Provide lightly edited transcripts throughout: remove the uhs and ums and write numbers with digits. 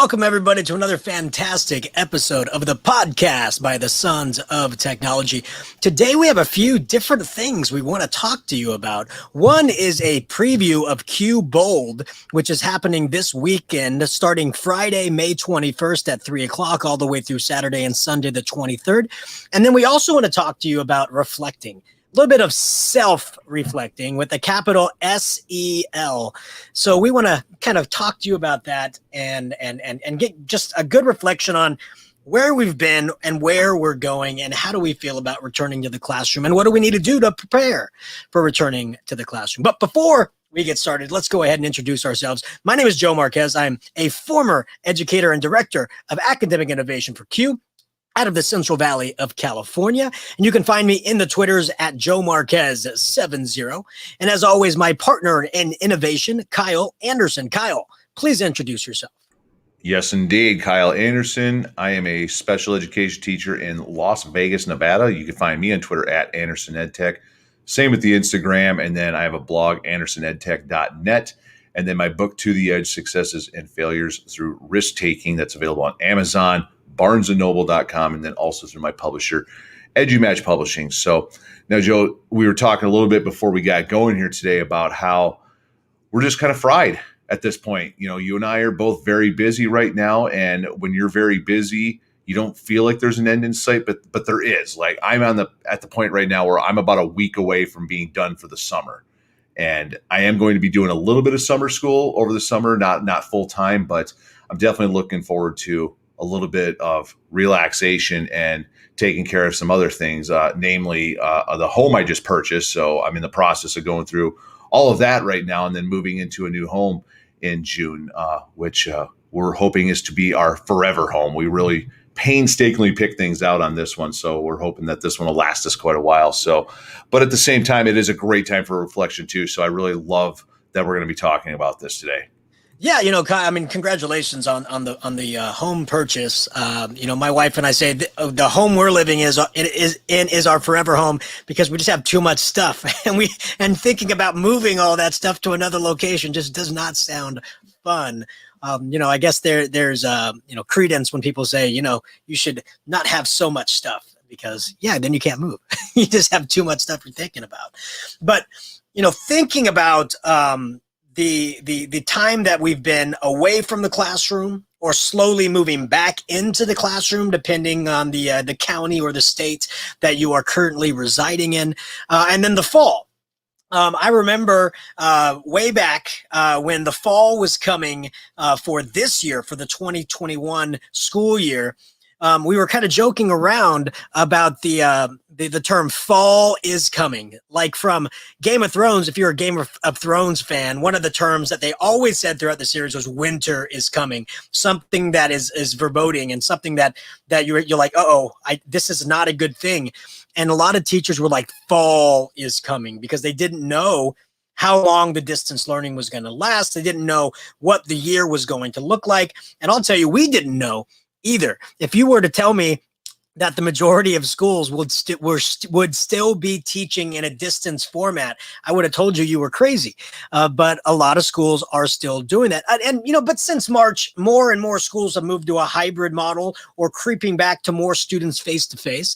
Welcome, everybody, to another fantastic episode of the podcast by the Sons of Technology. Today, we have a few different things we want to talk to you about. One is a preview of Q Bold, which is happening this weekend, starting Friday, May 21st at 3 o'clock, all the way through Saturday and Sunday, the 23rd. And then we also want to talk to you about reflecting. A little bit of self-reflecting with a capital S-E-L. So we want to kind of talk to you about that and get just a good reflection on where we've been and where we're going and how do we feel about returning to the classroom and what do we need to do to prepare for returning to the classroom. But before we get started, let's go ahead and introduce ourselves. My name is Joe Marquez. I'm a former educator and director of academic innovation for Q, out of the Central Valley of California. And you can find me in the Twitters at Joe Marquez70. And as always, my partner in innovation, Kyle Anderson. Kyle, please introduce yourself. Yes, indeed. Kyle Anderson. I am a special education teacher in Las Vegas, Nevada. You can find me on Twitter at AndersonEdTech. Same with the Instagram. And then I have a blog, AndersonEdTech.net. And then my book, To the Edge, Successes and Failures Through Risk Taking, that's available on Amazon, barnesandnoble.com, and then also through my publisher, EduMatch Publishing. So now, Joe, we were talking a little bit before we got going here today about how we're just kind of fried at this point. You know, you and I are both very busy right now. And when you're very busy, you don't feel like there's an end in sight, but there is. Like I'm at the point right now where I'm about a week away from being done for the summer. And I am going to be doing a little bit of summer school over the summer, not full time, but I'm definitely looking forward to a little bit of relaxation and taking care of some other things, namely the home I just purchased. So I'm in the process of going through all of that right now and then moving into a new home in June, which we're hoping is to be our forever home. We really painstakingly picked things out on this one. So we're hoping that this one will last us quite a while. So, but at the same time, it is a great time for reflection too. So I really love that we're going to be talking about this today. Yeah, you know, Kai, I mean, congratulations on the home purchase. You know, my wife and I say the home we're living is our forever home because we just have too much stuff, and thinking about moving all that stuff to another location just does not sound fun. You know, I guess there's credence when people say, you know, you should not have so much stuff because then you can't move. You just have too much stuff you're thinking about. But you know, thinking about the time that we've been away from the classroom or slowly moving back into the classroom, depending on the county or the state that you are currently residing in, and then the fall. I remember way back when the fall was coming for this year, for the 2021 school year. We were kind of joking around about the term fall is coming, like from Game of Thrones. If you're a Game of Thrones fan, one of the terms that they always said throughout the series was winter is coming, something that is foreboding and something that you're like, this is not a good thing. And a lot of teachers were like, fall is coming because they didn't know how long the distance learning was going to last. They didn't know what the year was going to look like. And I'll tell you, we didn't know either. If you were to tell me that the majority of schools would still be teaching in a distance format, I would have told you were crazy. But a lot of schools are still doing that. And you know, but since March, more and more schools have moved to a hybrid model or creeping back to more students face-to-face.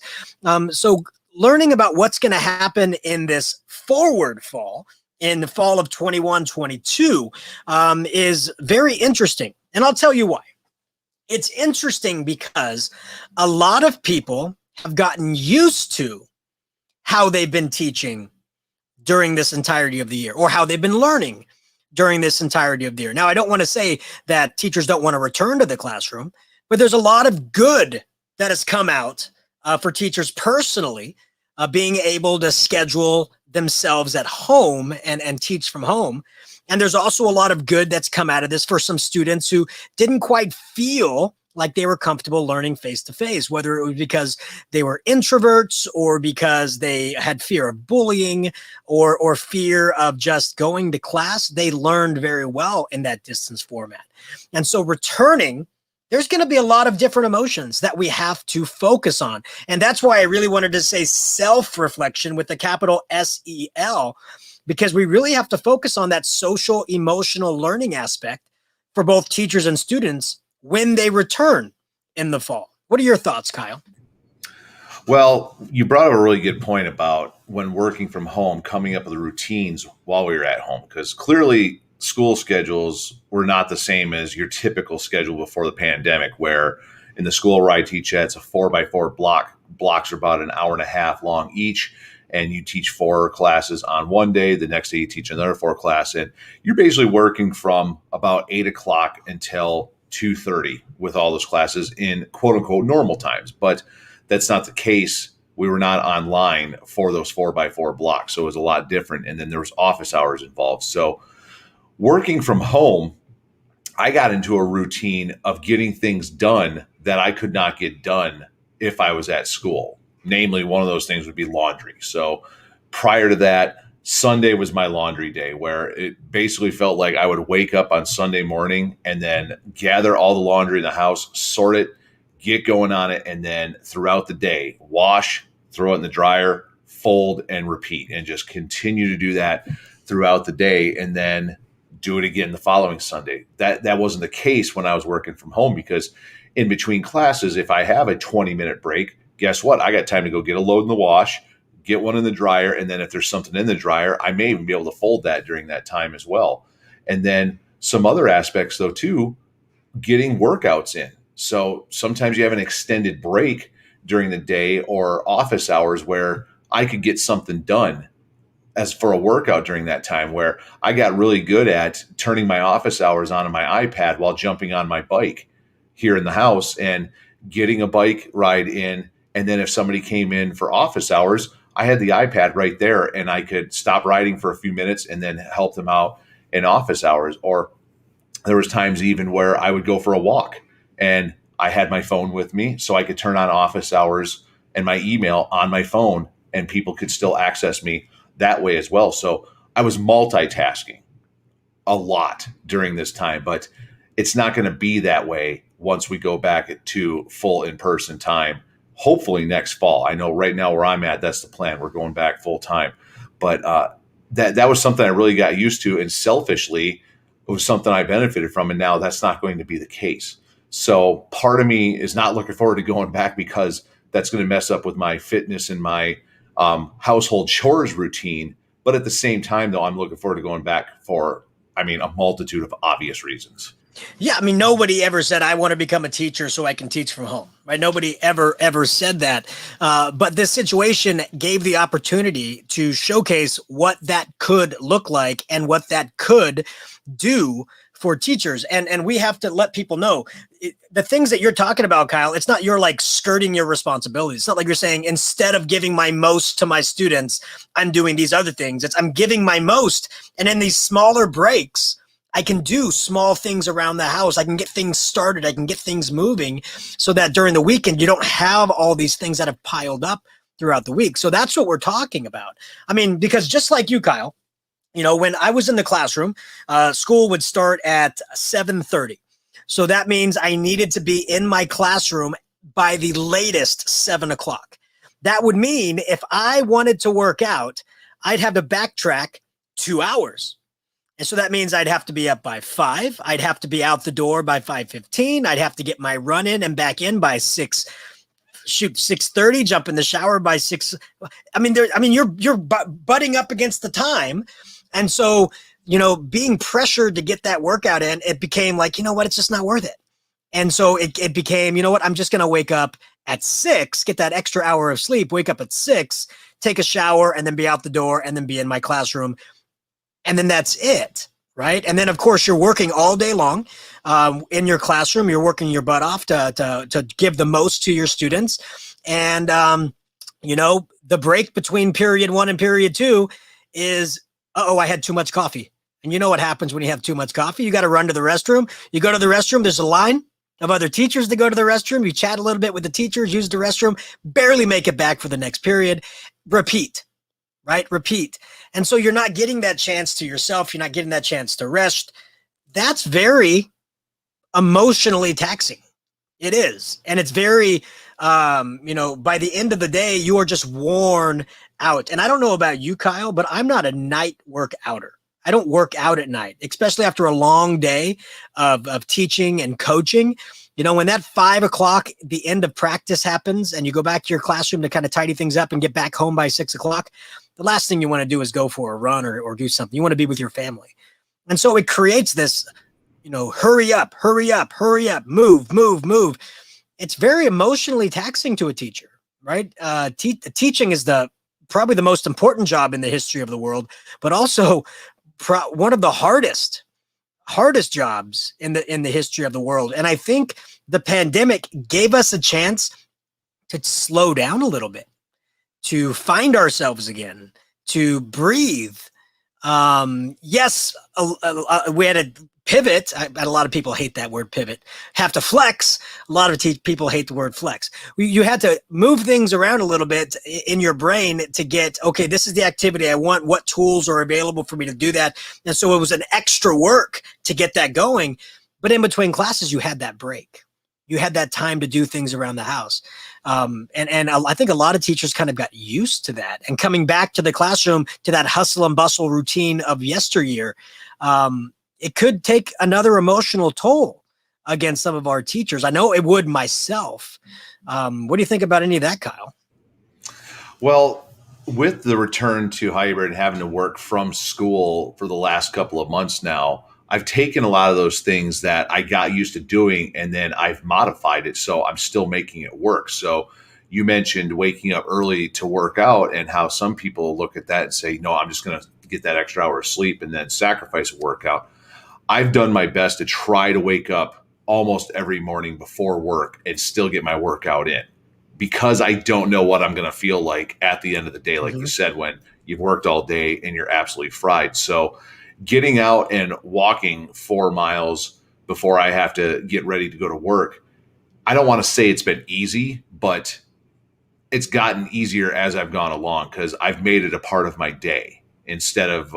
So learning about what's going to happen in this forward fall, in the fall of 21-22, is very interesting. And I'll tell you why. It's interesting because a lot of people have gotten used to how they've been teaching during this entirety of the year or how they've been learning during this entirety of the year. Now, I don't want to say that teachers don't want to return to the classroom, but there's a lot of good that has come out for teachers personally, being able to schedule themselves at home and teach from home. And there's also a lot of good that's come out of this for some students who didn't quite feel like they were comfortable learning face-to-face, whether it was because they were introverts or because they had fear of bullying or fear of just going to class. They learned very well in that distance format. And so returning, there's going to be a lot of different emotions that we have to focus on. And that's why I really wanted to say self-reflection with the capital S-E-L, because we really have to focus on that social emotional learning aspect for both teachers and students when they return in the fall. What are your thoughts, Kyle? Well, you brought up a really good point about when working from home, coming up with routines while we were at home, because clearly school schedules were not the same as your typical schedule before the pandemic, where in the school where I teach at, it's a 4x4 block. Blocks are about an hour and a half long each. And you teach 4 classes on one day. The next day you teach another 4 class. And you're basically working from about 8 o'clock until 2:30 with all those classes in quote unquote normal times. But that's not the case. We were not online for those 4x4 blocks. So it was a lot different. And then there was office hours involved. So working from home, I got into a routine of getting things done that I could not get done if I was at school. Namely, one of those things would be laundry. So prior to that, Sunday was my laundry day, where it basically felt like I would wake up on Sunday morning and then gather all the laundry in the house, sort it, get going on it, and then throughout the day, wash, throw it in the dryer, fold, and repeat, and just continue to do that throughout the day, and then do it again the following Sunday. That wasn't the case when I was working from home, because in between classes, if I have a 20-minute break, guess what? I got time to go get a load in the wash, get one in the dryer, and then if there's something in the dryer, I may even be able to fold that during that time as well. And then some other aspects, though, too, getting workouts in. So sometimes you have an extended break during the day or office hours where I could get something done as for a workout during that time, where I got really good at turning my office hours on my iPad while jumping on my bike here in the house and getting a bike ride in. And then if somebody came in for office hours, I had the iPad right there and I could stop riding for a few minutes and then help them out in office hours. Or there was times even where I would go for a walk and I had my phone with me so I could turn on office hours and my email on my phone and people could still access me that way as well. So I was multitasking a lot during this time, but it's not going to be that way once we go back to full in-person time, hopefully next fall. I know right now where I'm at, that's the plan. We're going back full time. But that was something I really got used to, and selfishly, it was something I benefited from, and now that's not going to be the case. So part of me is not looking forward to going back because that's going to mess up with my fitness and my household chores routine. But at the same time, though, I'm looking forward to going back for, a multitude of obvious reasons. Yeah, nobody ever said I want to become a teacher so I can teach from home, right? Nobody ever said that. But this situation gave the opportunity to showcase what that could look like and what that could do for teachers. And we have to let people know the things that you're talking about, Kyle. It's not you're like skirting your responsibilities. It's not like you're saying instead of giving my most to my students, I'm doing these other things. It's I'm giving my most. And in these smaller breaks, I can do small things around the house. I can get things started. I can get things moving so that during the weekend, you don't have all these things that have piled up throughout the week. So that's what we're talking about. Because just like you, Kyle, when I was in the classroom, school would start at 7:30. So that means I needed to be in my classroom by the latest 7 o'clock. That would mean if I wanted to work out, I'd have to backtrack 2 hours. And so that means I'd have to be up by 5. I'd have to be out the door by 5:15. I'd have to get my run in and back in by 6:30, jump in the shower by 6. You're butting up against the time. And so, being pressured to get that workout in, it became like, it's just not worth it. And so it became, I'm just going to wake up at 6, get that extra hour of sleep, wake up at 6, take a shower, and then be out the door and then be in my classroom. And then that's it, right? And then, of course, you're working all day long in your classroom. You're working your butt off to give the most to your students. And, the break between period 1 and period 2 is, I had too much coffee. And you know what happens when you have too much coffee? You got to run to the restroom. You go to the restroom. There's a line of other teachers that go to the restroom. You chat a little bit with the teachers, use the restroom, barely make it back for the next period. Repeat. Right? Repeat. And so you're not getting that chance to yourself. You're not getting that chance to rest. That's very emotionally taxing. It is. And it's very, by the end of the day, you are just worn out. And I don't know about you, Kyle, but I'm not a night work outer. I don't work out at night, especially after a long day of teaching and coaching. You know, when that 5 o'clock, the end of practice happens and you go back to your classroom to kind of tidy things up and get back home by 6 o'clock, the last thing you want to do is go for a run or do something. You want to be with your family. And so it creates this, you know, hurry up, hurry up, hurry up, move, move, move. It's very emotionally taxing to a teacher, right? Teaching is probably the most important job in the history of the world, but also one of the hardest jobs in the history of the world. And I think the pandemic gave us a chance to slow down a little bit, to find ourselves again, to breathe. Yes, we had a pivot. A lot of people hate that word pivot. Have to flex. A lot of people hate the word flex. You had to move things around a little bit in your brain to get, okay, this is the activity I want. What tools are available for me to do that? And so it was an extra work to get that going. But in between classes, you had that break. You had that time to do things around the house. And I think a lot of teachers kind of got used to that. And coming back to the classroom, to that hustle and bustle routine of yesteryear, it could take another emotional toll against some of our teachers. I know it would myself. What do you think about any of that, Kyle? Well, with the return to hybrid and having to work from school for the last couple of months now, I've taken a lot of those things that I got used to doing and then I've modified it so I'm still making it work. So you mentioned waking up early to work out and how some people look at that and say, no, I'm just going to get that extra hour of sleep and then sacrifice a workout. I've done my best to try to wake up almost every morning before work and still get my workout in, because I don't know what I'm going to feel like at the end of the day, like you said, when you've worked all day and you're absolutely fried. So getting out and walking 4 miles before I have to get ready to go to work, I don't want to say it's been easy, but it's gotten easier as I've gone along because I've made it a part of my day instead of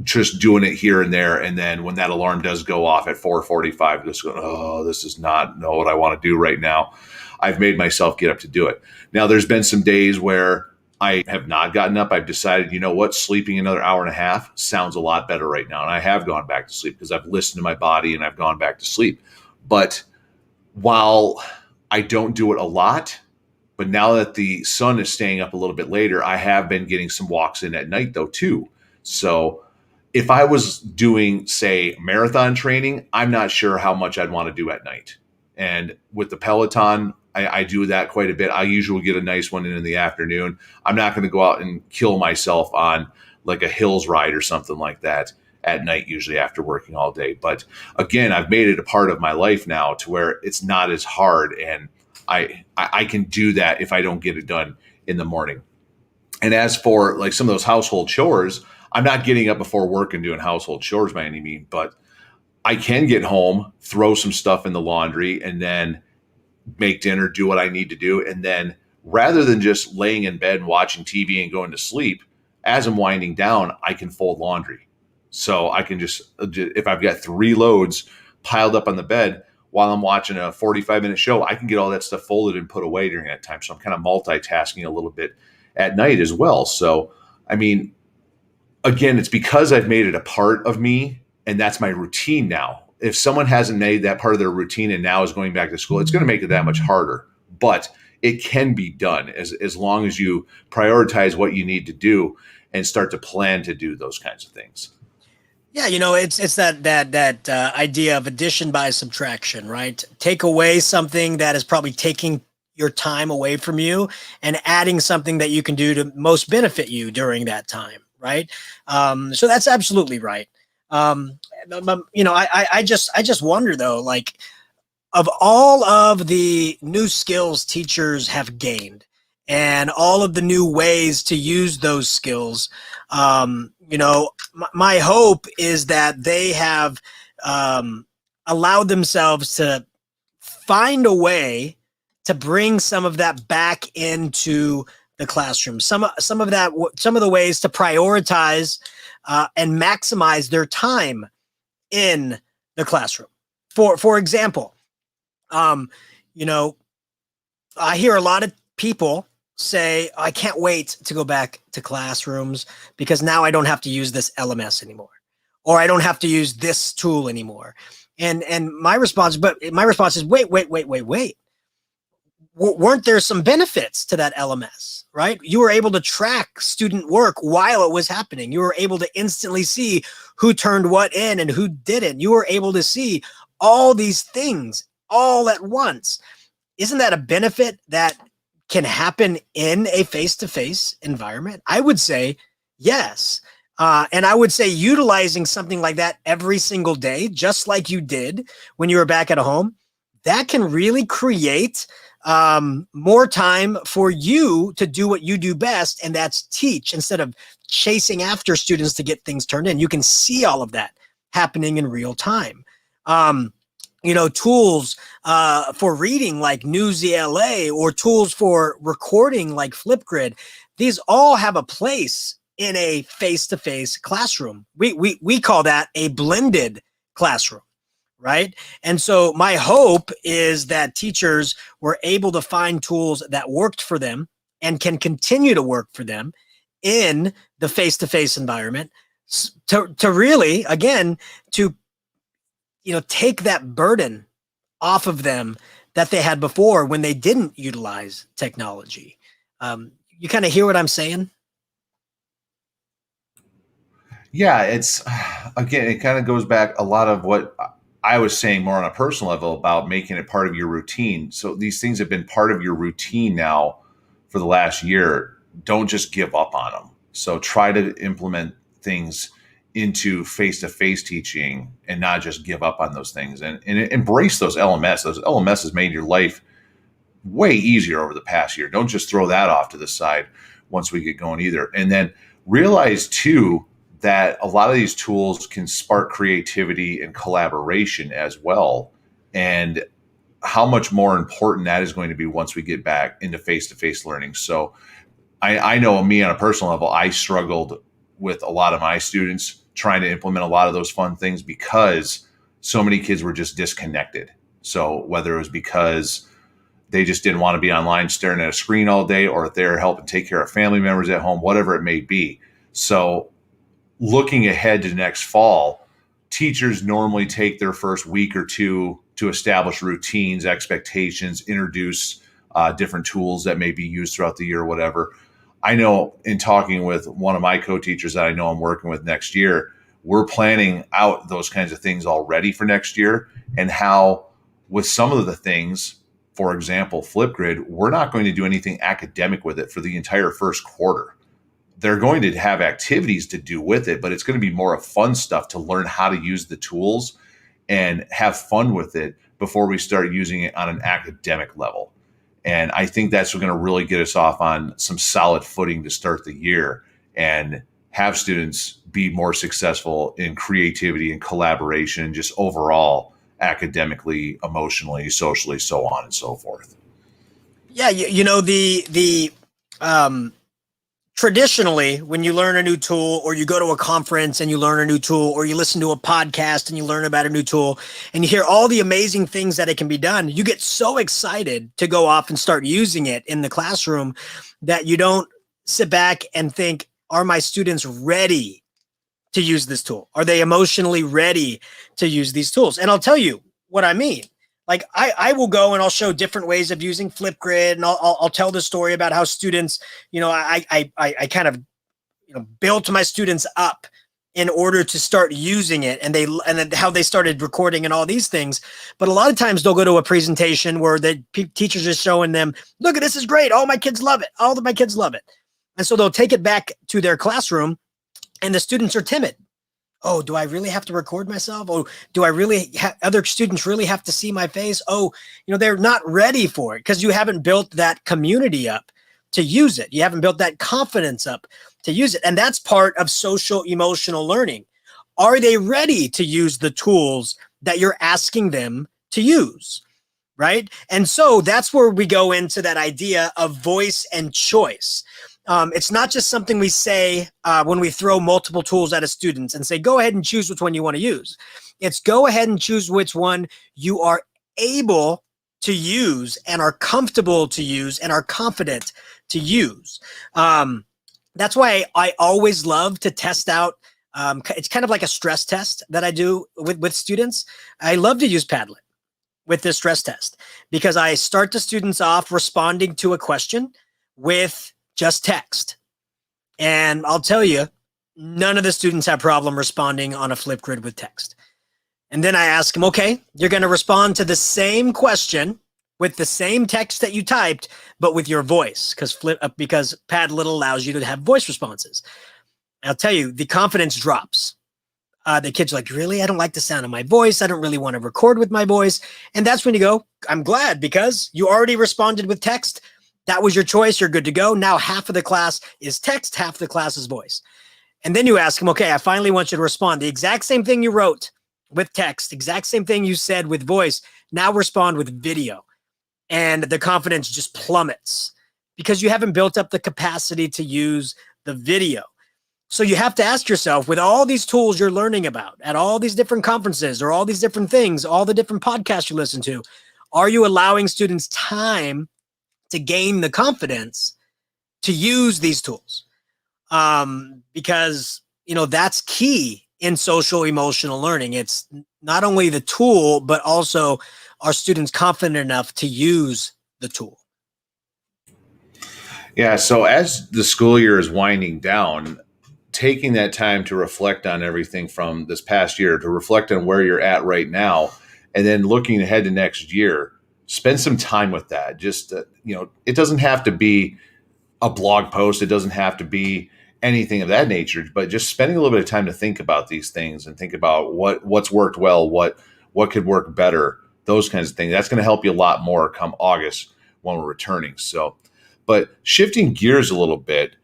just doing it here and there. And then when that alarm does go off at 4:45, just going, oh, this is not what I want to do right now. I've made myself get up to do it. Now, there's been some days where I have not gotten up. I've decided, you know what, sleeping another hour and a half sounds a lot better right now. And I have gone back to sleep because I've listened to my body and I've gone back to sleep. But while I don't do it a lot, but now that the sun is staying up a little bit later, I have been getting some walks in at night though too. So if I was doing, say, marathon training, I'm not sure how much I'd want to do at night. And with the Peloton, I do that quite a bit. I usually get a nice one in the afternoon. I'm not going to go out and kill myself on like a hills ride or something like that at night, usually after working all day. But again, I've made it a part of my life now to where it's not as hard. And I can do that if I don't get it done in the morning. And as for like some of those household chores, I'm not getting up before work and doing household chores by any means, but I can get home, throw some stuff in the laundry, and then make dinner, do what I need to do. And then rather than just laying in bed and watching TV and going to sleep, as I'm winding down, I can fold laundry. So I can just, if I've got 3 loads piled up on the bed while I'm watching a 45-minute show, I can get all that stuff folded and put away during that time. So I'm kind of multitasking a little bit at night as well. So, I mean, again, it's because I've made it a part of me and that's my routine now. If someone hasn't made that part of their routine and now is going back to school, it's going to make it that much harder. But it can be done as long as you prioritize what you need to do and start to plan to do those kinds of things. Yeah, you know, it's that idea of addition by subtraction, right? Take away something that is probably taking your time away from you and adding something that you can do to most benefit you during that time, right? So that's absolutely right. You know, I just wonder though, like, of all of the new skills teachers have gained and all of the new ways to use those skills, you know, my hope is that they have allowed themselves to find a way to bring some of that back into the classroom. Some of the ways to prioritize and maximize their time in the classroom. For example, you know, I hear a lot of people say, I can't wait to go back to classrooms because now I don't have to use this LMS anymore, or I don't have to use this tool anymore. And my response is, wait. Weren't there some benefits to that LMS, right? You were able to track student work while it was happening. You were able to instantly see who turned what in and who didn't. You were able to see all these things all at once. Isn't that a benefit that can happen in a face-to-face environment? I would say yes. And I would say utilizing something like that every single day, just like you did when you were back at home, that can really create more time for you to do what you do best, and that's teach, instead of chasing after students to get things turned in. You can see all of that happening in real time. Tools for reading like Newsy LA, or tools for recording like Flipgrid. These all have a place in a face-to-face classroom. We call that a blended classroom, right? And so my hope is that teachers were able to find tools that worked for them and can continue to work for them in the face-to-face environment, to really, again, to take that burden off of them that they had before when they didn't utilize technology. You kind of hear what I'm saying? Yeah, again, it kind of goes back a lot of what I was saying more on a personal level about making it part of your routine. So these things have been part of your routine now for the last year. Don't just give up on them. So try to implement things into face-to-face teaching and not just give up on those things, and embrace those LMS. Those LMS has made your life way easier over the past year. Don't just throw that off to the side once we get going either. And then realize too, that a lot of these tools can spark creativity and collaboration as well. And how much more important that is going to be once we get back into face-to-face learning. So I know me on a personal level, I struggled with a lot of my students trying to implement a lot of those fun things because so many kids were just disconnected. So whether it was because they just didn't want to be online staring at a screen all day, or if they're helping take care of family members at home, whatever it may be. So looking ahead to next fall, teachers normally take their first week or two to establish routines, expectations, introduce different tools that may be used throughout the year or whatever. I know in talking with one of my co-teachers that I know I'm working with next year, we're planning out those kinds of things already for next year, and how with some of the things, for example, Flipgrid, we're not going to do anything academic with it for the entire first quarter. They're going to have activities to do with it, but it's going to be more of fun stuff to learn how to use the tools and have fun with it before we start using it on an academic level. And I think that's going to really get us off on some solid footing to start the year and have students be more successful in creativity and collaboration, just overall academically, emotionally, socially, so on and so forth. Yeah, traditionally, when you learn a new tool, or you go to a conference and you learn a new tool, or you listen to a podcast and you learn about a new tool, and you hear all the amazing things that it can be done, you get so excited to go off and start using it in the classroom that you don't sit back and think, are my students ready to use this tool? Are they emotionally ready to use these tools? And I'll tell you what I mean. Like I will go and I'll show different ways of using Flipgrid, and I'll tell the story about how students, I kind of, built my students up in order to start using it, and then how they started recording and all these things. But a lot of times they'll go to a presentation where the teachers are showing them, look, this is great. All my kids love it. All of my kids love it. And so they'll take it back to their classroom, and the students are timid. Oh, do I really have to record myself? Oh, do I really other students really have to see my face? Oh, they're not ready for it because you haven't built that community up to use it. You haven't built that confidence up to use it. And that's part of social emotional learning. Are they ready to use the tools that you're asking them to use? Right? And so that's where we go into that idea of voice and choice. It's not just something we say when we throw multiple tools at a student and say, go ahead and choose which one you want to use. It's go ahead and choose which one you are able to use and are comfortable to use and are confident to use. That's why I always love to test out. It's kind of like a stress test that I do with students. I love to use Padlet with this stress test because I start the students off responding to a question with just text. And I'll tell you, none of the students have problem responding on a Flipgrid with text. And then I ask them, okay, you're going to respond to the same question with the same text that you typed, but with your voice, because Padlet allows you to have voice responses. I'll tell you, the confidence drops. The kids are like, really? I don't like the sound of my voice. I don't really want to record with my voice. And that's when you go, I'm glad, because you already responded with text. That was your choice. You're good to go. Now half of the class is text, half the class is voice. And then you ask them, okay, I finally want you to respond. The exact same thing you wrote with text, exact same thing you said with voice, now respond with video. And the confidence just plummets because you haven't built up the capacity to use the video. So you have to ask yourself, with all these tools you're learning about at all these different conferences or all these different things, all the different podcasts you listen to, are you allowing students time to gain the confidence to use these tools? Because, that's key in social emotional learning. It's not only the tool, but also are students confident enough to use the tool? Yeah. So as the school year is winding down, taking that time to reflect on everything from this past year, to reflect on where you're at right now, and then looking ahead to next year, spend some time with that. Just, it doesn't have to be a blog post. It doesn't have to be anything of that nature, but just spending a little bit of time to think about these things and think about what's worked well, what could work better, those kinds of things. That's going to help you a lot more come August when we're returning. So, but shifting gears a little bit,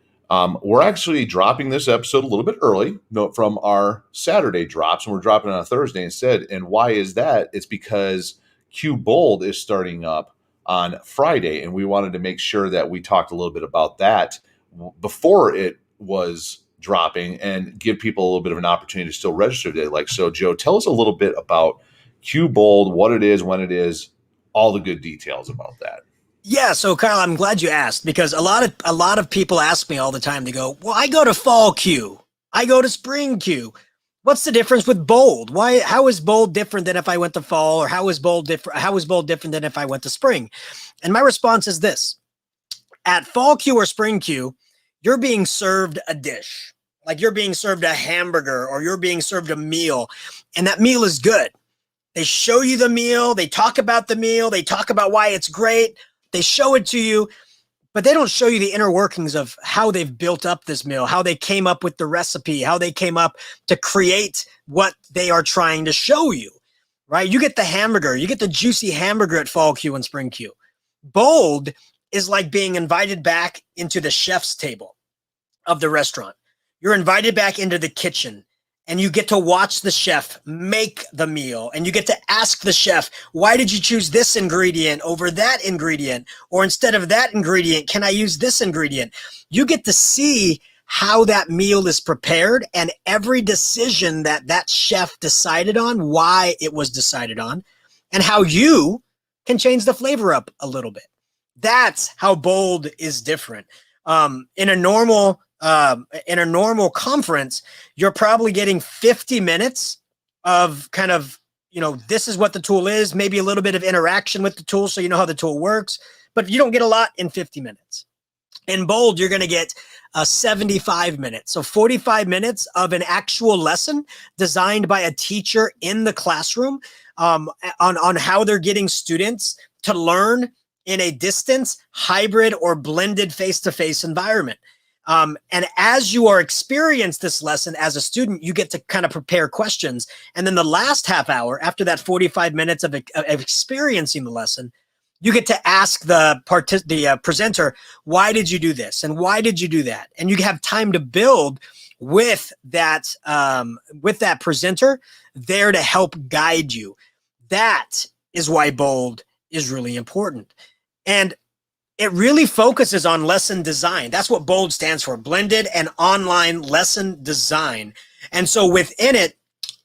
we're actually dropping this episode a little bit early from our Saturday drops, and we're dropping it on a Thursday instead. And why is that? It's because Q Bold is starting up on Friday, and we wanted to make sure that we talked a little bit about that before it was dropping and give people a little bit of an opportunity to still register today. So Joe, tell us a little bit about Q Bold, what it is, when it is, all the good details about that. Yeah. So Kyle, I'm glad you asked, because a lot of people ask me all the time. They go, well, I go to fall Q, I go to spring Q. What's the difference with Bold? How is Bold different than if I went to fall, or how is Bold different than if I went to spring? And my response is this: at fall Q or spring Q, you're being served a dish, like you're being served a hamburger or you're being served a meal, and that meal is good. They show you the meal, they talk about the meal, they talk about why it's great, they show it to you, but they don't show you the inner workings of how they've built up this meal, how they came up with the recipe, how they came up to create what they are trying to show you, right? You get the hamburger, you get the juicy hamburger at fall Q and spring Q. Bold is like being invited back into the chef's table of the restaurant. You're invited back into the kitchen, and you get to watch the chef make the meal, and you get to ask the chef, why did you choose this ingredient over that ingredient? Or instead of that ingredient, can I use this ingredient? You get to see how that meal is prepared and every decision that chef decided on, why it was decided on, and how you can change the flavor up a little bit. That's how Bold is different. In a normal conference, you're probably getting 50 minutes of kind of, this is what the tool is, maybe a little bit of interaction with the tool so you know how the tool works, but you don't get a lot in 50 minutes. In Bold, you're going to get 75 minutes. So 45 minutes of an actual lesson designed by a teacher in the classroom on how they're getting students to learn in a distance, hybrid, or blended face-to-face environment. And as you are experiencing this lesson as a student, you get to kind of prepare questions. And then the last half hour, after that 45 minutes of experiencing the lesson, you get to ask the presenter, why did you do this? And why did you do that? And you have time to build with that presenter there to help guide you. That is why Bold is really important. And it really focuses on lesson design. That's what Bold stands for, blended and online lesson design. And so within it,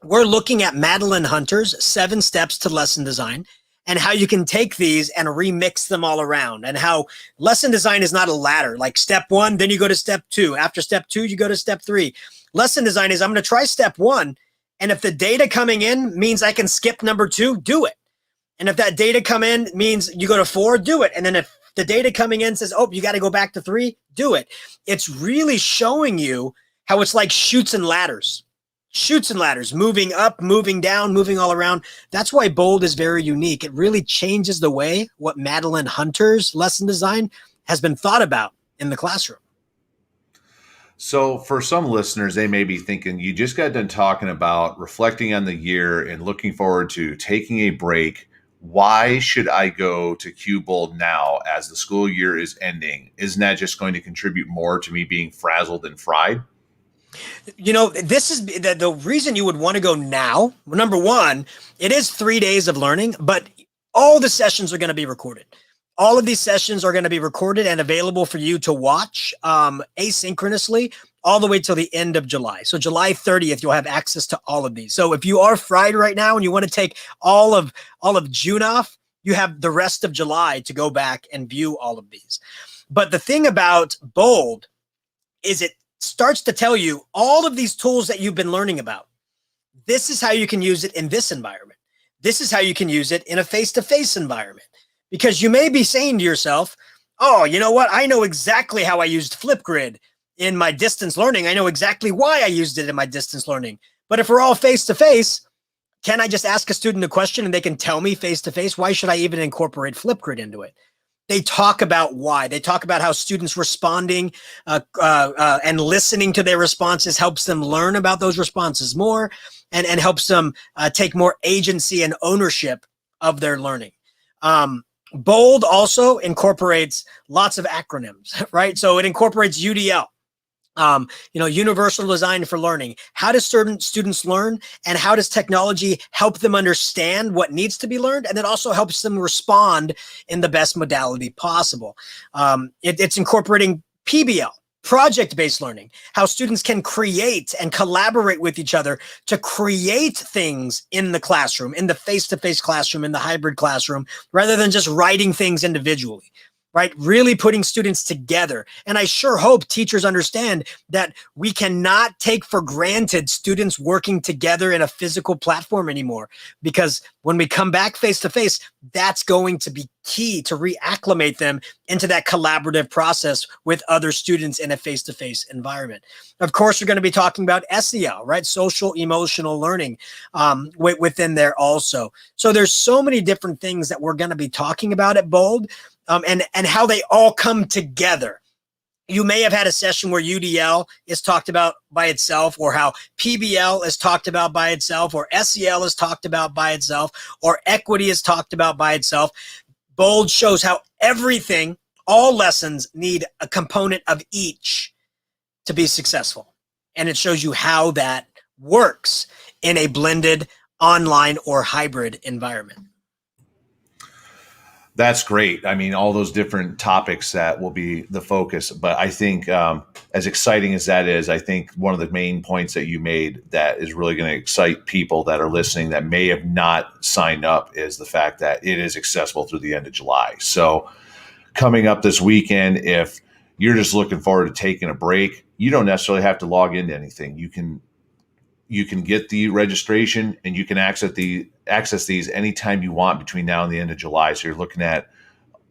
we're looking at Madeline Hunter's 7 Steps to Lesson Design. and how you can take these and remix them all around, and how lesson design is not a ladder, like step one, then you go to step two. After step two, you go to step three. Lesson design is, I'm going to try step one. And if the data coming in means I can skip number two, do it. And if that data come in means you go to four, do it. And then if the data coming in says, oh, you got to go back to three, do it. It's really showing you how it's like chutes and ladders, moving up, moving down, moving all around. That's why Bold is very unique. It really changes the way what Madeline Hunter's lesson design has been thought about in the classroom. So for some listeners, they may be thinking, you just got done talking about reflecting on the year and looking forward to taking a break. Why should I go to QBold now as the school year is ending? Isn't that just going to contribute more to me being frazzled and fried? This is the reason you would want to go now. Number one, it is 3 days of learning, but all the sessions are going to be recorded. All of these sessions are going to be recorded and available for you to watch asynchronously all the way till the end of July. So July 30th, you'll have access to all of these. So if you are fried right now and you want to take all of June off, you have the rest of July to go back and view all of these. But the thing about Bold is it starts to tell you all of these tools that you've been learning about. This is how you can use it in this environment. This is how you can use it in a face-to-face environment. Because you may be saying to yourself, oh, you know what? I know exactly how I used Flipgrid in my distance learning. I know exactly why I used it in my distance learning. But if we're all face-to-face, can I just ask a student a question and they can tell me face-to-face? Why should I even incorporate Flipgrid into it? They talk about why. They talk about how students responding and listening to their responses helps them learn about those responses more and helps them take more agency and ownership of their learning. Bold also incorporates lots of acronyms, right? So it incorporates UDL, Universal Design for Learning. How do certain students learn, and how does technology help them understand what needs to be learned? And it also helps them respond in the best modality possible. It's incorporating PBL, project-based learning, how students can create and collaborate with each other to create things in the classroom, in the face-to-face classroom, in the hybrid classroom, rather than just writing things individually. Right? Really putting students together. And I sure hope teachers understand that we cannot take for granted students working together in a physical platform anymore, because when we come back face to face, that's going to be key to reacclimate them into that collaborative process with other students in a face-to-face environment. Of course, we're going to be talking about SEL, right? Social emotional learning within there also. So there's so many different things that we're going to be talking about at Bold. And how they all come together. You may have had a session where UDL is talked about by itself, or how PBL is talked about by itself, or SEL is talked about by itself, or equity is talked about by itself. Bold shows how everything, all lessons need a component of each to be successful. And it shows you how that works in a blended online or hybrid environment. That's great. I mean, all those different topics that will be the focus. But I think as exciting as that is, I think one of the main points that you made that is really going to excite people that are listening that may have not signed up is the fact that it is accessible through the end of July. So coming up this weekend, if you're just looking forward to taking a break, you don't necessarily have to log into anything. You can get the registration and you can access these anytime you want between now and the end of July. So you're looking at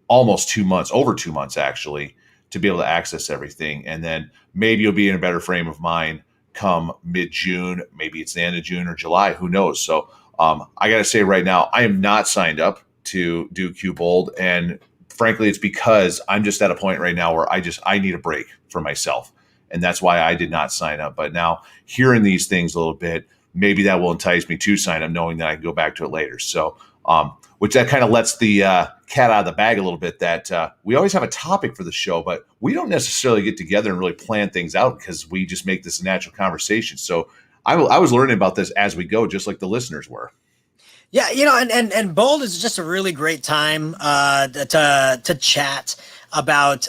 almost 2 months, over 2 months actually, to be able to access everything. And then maybe you'll be in a better frame of mind come mid-June. Maybe it's the end of June or July, who knows? So I got to say right now, I am not signed up to do QBold. And frankly, it's because I'm just at a point right now where I need a break for myself. And that's why I did not sign up. But now hearing these things a little bit, maybe that will entice me to sign up, knowing that I can go back to it later. So, which that kind of lets the cat out of the bag a little bit, that we always have a topic for the show, but we don't necessarily get together and really plan things out because we just make this a natural conversation. So I was learning about this as we go, just like the listeners were. Yeah, and Bold is just a really great time to chat. about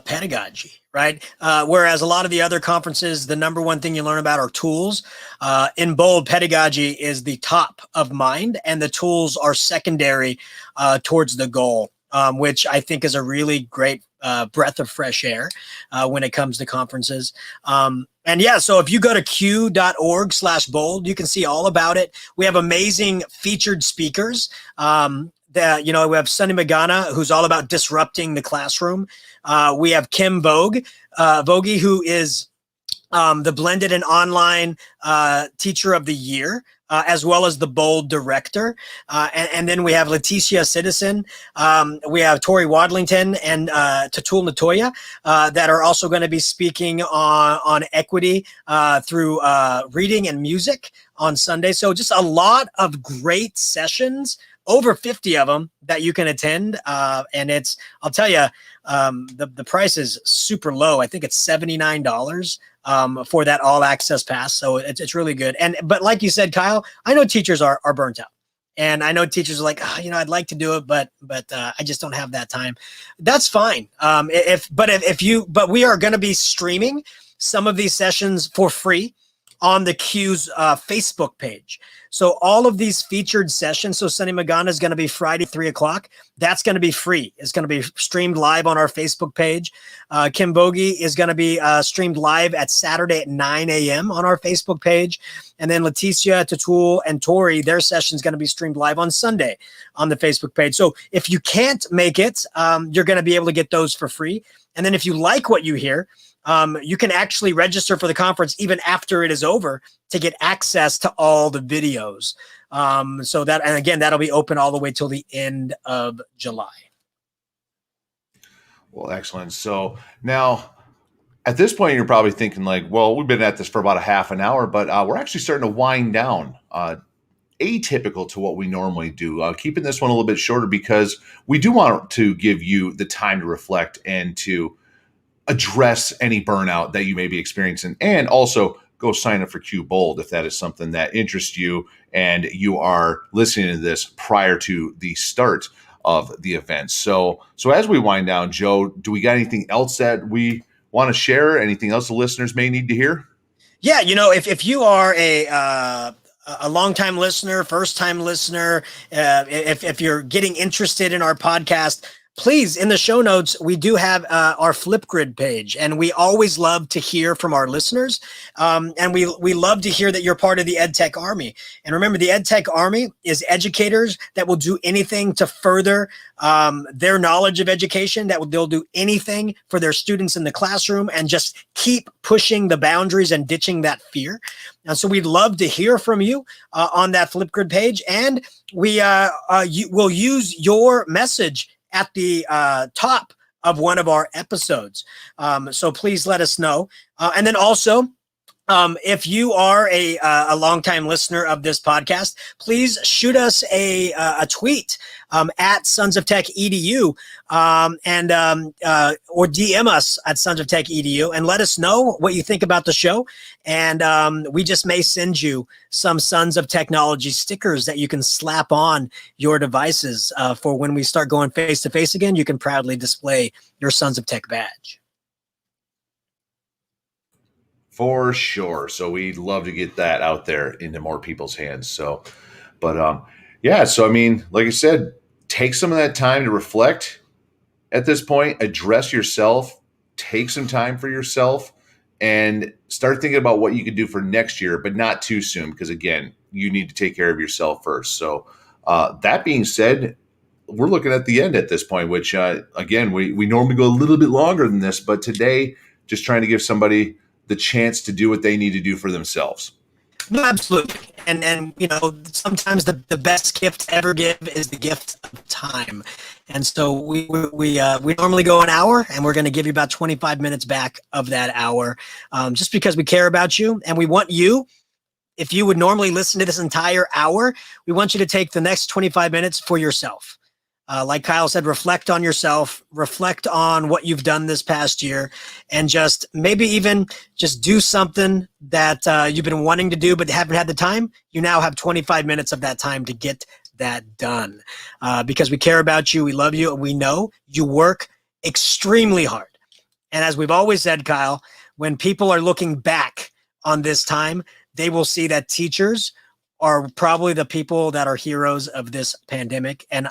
pedagogy, right? Whereas a lot of the other conferences, the number one thing you learn about are tools. In Bold, pedagogy is the top of mind, and the tools are secondary towards the goal, which I think is a really great breath of fresh air when it comes to conferences. And yeah, so if you go to q.org/bold, you can see all about it. We have amazing featured speakers. We have Sunny Magana, who's all about disrupting the classroom. We have Kim Vogue, who is the blended and online teacher of the year, as well as the Bold director. And then we have Leticia Citizen. We have Tori Wadlington and Tatul Natoya that are also going to be speaking on equity through reading and music on Sunday. So just a lot of great sessions, over 50 of them that you can attend. And I'll tell you, the price is super low. I think it's $79 for that all access pass. So it's really good. But like you said, Kyle, I know teachers are burnt out, and I know teachers are like, I'd like to do it, but I just don't have that time. That's fine. But we are going to be streaming some of these sessions for free on the Q's Facebook page. So all of these featured sessions, so Sunny Magana is going to be Friday, 3:00. That's going to be free. It's going to be streamed live on our Facebook page. Kim Bogie is going to be streamed live at Saturday at 9 a.m. on our Facebook page. And then Leticia, Tatul, and Tori, their session is going to be streamed live on Sunday on the Facebook page. So if you can't make it, you're going to be able to get those for free. And then if you like what you hear, you can actually register for the conference even after it is over to get access to all the videos. And again, that'll be open all the way till the end of July. Well, excellent. So now at this point, you're probably thinking like, well, we've been at this for about a half an hour, but we're actually starting to wind down. Atypical to what we normally do, keeping this one a little bit shorter because we do want to give you the time to reflect and to address any burnout that you may be experiencing, and also go sign up for Q Bold if that is something that interests you and you are listening to this prior to the start of the event. So as we wind down, Joe, do we got anything else that we want to share? Anything else the listeners may need to hear? Yeah, if you are a longtime listener, first time listener, if you're getting interested in our podcast, please, in the show notes, we do have our Flipgrid page, and we always love to hear from our listeners. And we love to hear that you're part of the EdTech Army. And remember, the EdTech Army is educators that will do anything to further their knowledge of education, they'll do anything for their students in the classroom and just keep pushing the boundaries and ditching that fear. And so we'd love to hear from you on that Flipgrid page. And we will use your message at the top of one of our episodes. So please let us know. And then also, if you are a longtime listener of this podcast, please shoot us a tweet at Sons of Tech EDU or DM us at Sons of Tech EDU and let us know what you think about the show. And we just may send you some Sons of Technology stickers that you can slap on your devices for when we start going face to face again. You can proudly display your Sons of Tech badge. For sure. So we'd love to get that out there into more people's hands. So, but yeah, so I mean, like I said, take some of that time to reflect at this point, address yourself, take some time for yourself, and start thinking about what you could do for next year, but not too soon, because again, you need to take care of yourself first. So that being said, we're looking at the end at this point, which again, we normally go a little bit longer than this, but today, just trying to give somebody the chance to do what they need to do for themselves. No, absolutely. And sometimes the best gift to ever give is the gift of time. And so we normally go an hour, and we're going to give you about 25 minutes back of that hour, just because we care about you, and we want you. If you would normally listen to this entire hour, we want you to take the next 25 minutes for yourself. Like Kyle said, reflect on yourself, reflect on what you've done this past year, and just maybe even just do something that you've been wanting to do but haven't had the time. You now have 25 minutes of that time to get that done, because we care about you, we love you, and we know you work extremely hard. And as we've always said, Kyle, when people are looking back on this time, they will see that teachers are probably the people that are heroes of this pandemic. And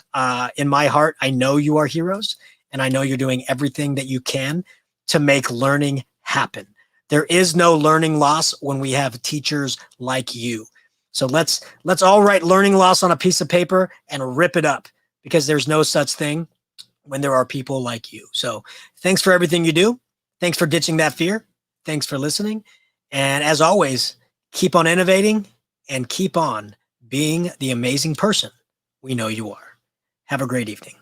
in my heart, I know you are heroes, and I know you're doing everything that you can to make learning happen. There is no learning loss when we have teachers like you. So let's all write learning loss on a piece of paper and rip it up, because there's no such thing when there are people like you. So thanks for everything you do. Thanks for ditching that fear. Thanks for listening. And as always, keep on innovating and keep on being the amazing person we know you are. Have a great evening.